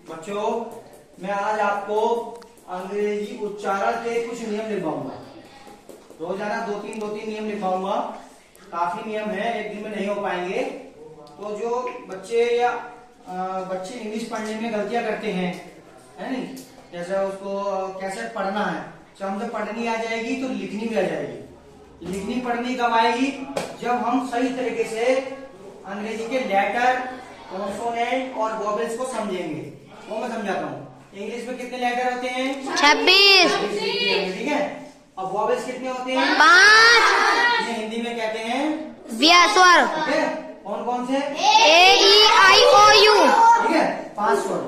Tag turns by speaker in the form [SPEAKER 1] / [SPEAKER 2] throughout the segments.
[SPEAKER 1] बच्चों, मैं आज आपको अंग्रेजी उच्चारण के कुछ नियम लिखवाऊंगा। रोजाना दो तीन नियम लिखवाऊंगा। काफी नियम है, एक दिन में नहीं हो पाएंगे। तो जो बच्चे इंग्लिश पढ़ने में गलतियां करते हैं, है नहीं, जैसे उसको कैसे पढ़ना है, जब हमसे पढ़नी आ जाएगी तो लिखनी भी आ जाएगी। लिखनी पढ़नी कब आएगी? जब हम सही तरीके से अंग्रेजी के लेटर, कॉन्सोनेंट और वोवेल्स को समझेंगे। वो मैं समझाता हूँ। इंग्लिश में कितने लेटर होते हैं?
[SPEAKER 2] 26।
[SPEAKER 1] ठीक है। अब वोवेल्स कितने होते हैं?
[SPEAKER 2] 5।
[SPEAKER 1] हिंदी में कहते हैं
[SPEAKER 2] स्वर।
[SPEAKER 1] ठीक है। कौन कौन से?
[SPEAKER 2] A-E-I-O-U।
[SPEAKER 1] ठीक है, 5 स्वर।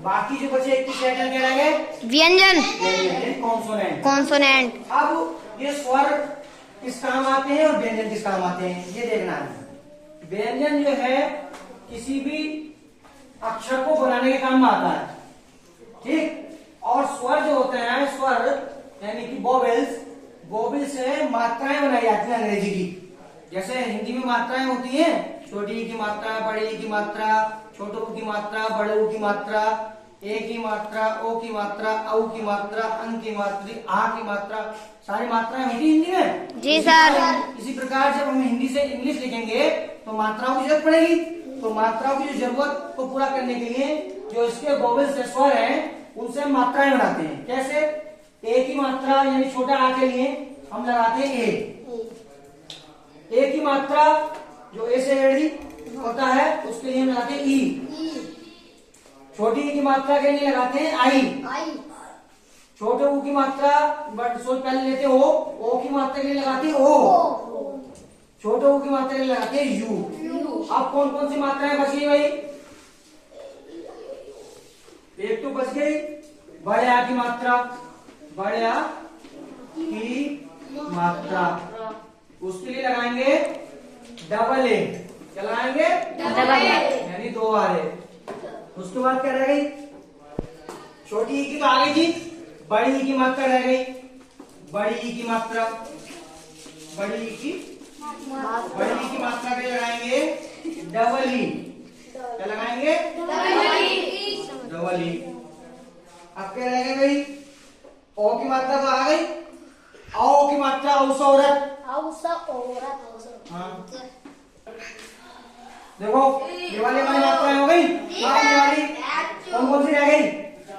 [SPEAKER 1] बाकी जो बचे 21 लेटर क्या रह गए?
[SPEAKER 2] व्यंजन,
[SPEAKER 1] कॉन्सोनेंट।
[SPEAKER 2] कॉन्सोनेंट।
[SPEAKER 1] अब ये स्वर किस काम आते हैं और व्यंजन किस काम आते हैं, ये देखना है। व्यंजन जो है किसी भी अक्षर को बनाने के काम में आता है, ठीक। और स्वर जो होते हैं, स्वर यानी कि वोवेल्स से मात्राएं बनाई जाती हैं अंग्रेजी की। जैसे हिंदी में मात्राएं होती हैं, छोटी ई की मात्रा, बड़ी ई की मात्रा, छोटे ऊ की मात्रा, बड़े ऊ की मात्रा, ए की मात्रा, ओ की मात्रा, औ की मात्रा, अं की मात्रा, आ की मात्रा, सारी मात्राएं होती हिंदी में।
[SPEAKER 2] जी सर।
[SPEAKER 1] इसी प्रकार जब हम हिंदी से इंग्लिश लिखेंगे तो मात्राओं की जरूरत पड़ेगी। तो मात्राओं की जरूरत को पूरा करने के लिए जो इसके वोवेल्स स्वर हैं, उनसे हम मात्राएं बनाते हैं। कैसे? ए की मात्रा यानी छोटा आ के लिए हम लगाते हैं ए की मात्रा जो ए से एड़ी होता है उसके लिए हम लगाते हैं ई। छोटी ई की मात्रा के लिए लगाते हैं आई। छोटे ऊ की मात्रा सोच पहले लेते हैं ओ की मात्रा के लिए लगाते हैं ओ। छोटे ऊ की मात्रा के लिए लगाते हैं यू। अब कौन कौन सी मात्राएं बच गई भाई? एक तो बच गई बड़े आ की मात्रा, बड़े आ की मात्रा, उसके लिए लगाएंगे डबल ए। क्या लगाएंगे?
[SPEAKER 2] डबल ए
[SPEAKER 1] यानी 2 बार ए। उसके बाद क्या रह गई? छोटी ई की तो आ गई थी, बड़ी ई की मात्रा रह गई। बड़ी ई की मात्रा, बड़ी ई की मात्रा पे लगाएंगे डबल ई। क्या लगाएंगे? Double E. अब क्या रह गई भाई? ओ की मात्रा तो आ गई। औ की मात्रा औरत। हाँ, देखो ये वाली हमारी मात्राएं हो गई। ये वाली कौन कौन सी रह गई?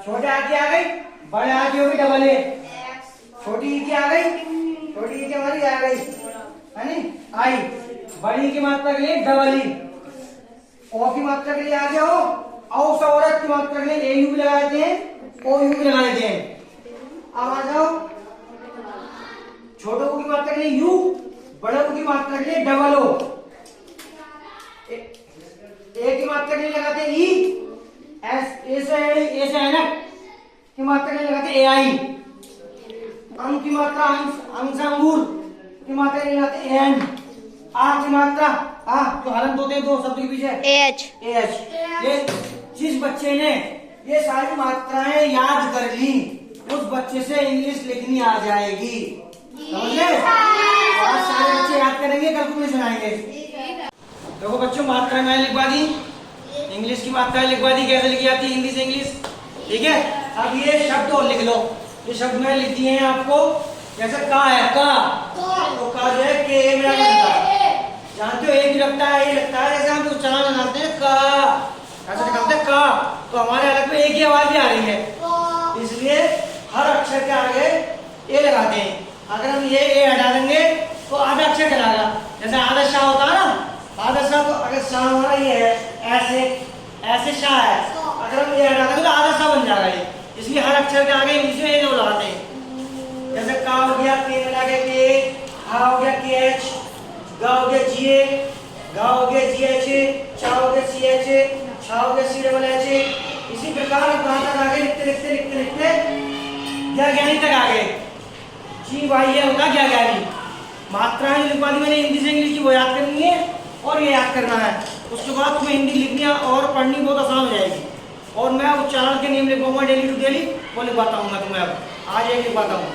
[SPEAKER 1] छोटे आ की आ गई, बड़े आ की होगी डबल ए। छोटी ई की आ गई, छोटी ई की हमारी आ गई, है नी, आई। बड़ी की मात्रा के लिए डबल ई। ओ की मात्रा के लिए आ गया हो, औरत की मात्रा के लिए ए यू भी लगा देते हैं, ओ यू भी लगा देते हैं। अब आ जाओ, छोटे ऊ की मात्रा के लिए यू, बड़े ऊ की मात्रा के लिए डबल ओ। ए की मात्रा के लिए लगाते हैं ई, ए से एनक की मात्रा के लिए लगाते हैं ए आई। अंग की मात्रा अंग से अंगूर की मात्रा के लिए लगाते हैं एन। आ की मात्रा आ जो हलंत होते हैं दो शब्द के पीछे
[SPEAKER 2] एच।
[SPEAKER 1] ये जिस बच्चे ने ये सारी मात्राएं याद कर ली, उस बच्चे से इंग्लिश लिखनी आ जाएगी। समझे? आज सारे बच्चे याद करेंगे, कल को सुनाएंगे। देखो बच्चों, मात्राएं मैंने लिखवा दी, इंग्लिश की मात्राएं लिखवा दी, कैसे लिखी जाती है हिंदी से इंग्लिश, ठीक है। अब ये शब्द और लिख लो। ये शब्द मैंने लिख दिए हैं आपको। जैसे का है, का तो का जो है के में लगता है, जानते हो, एक ही लगता है, ये लगता है। जैसे हम उच्चारण लगाते हैं का, ऐसे निकालते हैं का, तो हमारे अलग में एक ही आवाज भी आ रही है, इसलिए हर अक्षर के आगे ए लगाते हैं। अगर हम ये ए हटा देंगे तो आधा अक्षर चलाएगा। जैसे आधा शाह होता है ना, आधा शाह, तो अगर शाह हमारा ये है, ऐसे शाह है, अगर हम ये हटा देंगे तो आधा शाह बन जाएगा ये। इसलिए हर अक्षर के आगे इंग्लिश में ए लगाते हैं। जैसे का हो गया के में लगे के, हा हो गया के एच, गा हो गया जी ए, गा हो गया जी एच, चा हो गया सी एच, छा हो गया सी डबल एच। इसी प्रकार कहां तक आगे लिखते ज्ञानी तक आगे जी वाई ये होगा ज्ञानी। मात्राएं लिखवा दी मैंने हिंदी से इंग्लिश की, वो याद करनी है और ये याद करना है। उसके बाद तुम्हें हिंदी लिखनी और पढ़नी बहुत आसान हो जाएगी। और मैं उच्चारण के नियम लिखवाऊंगा डेली टू डेली, वो लिखवाता हूँ मैं तुम्हें। अब आज एक लिखवाता हूँ।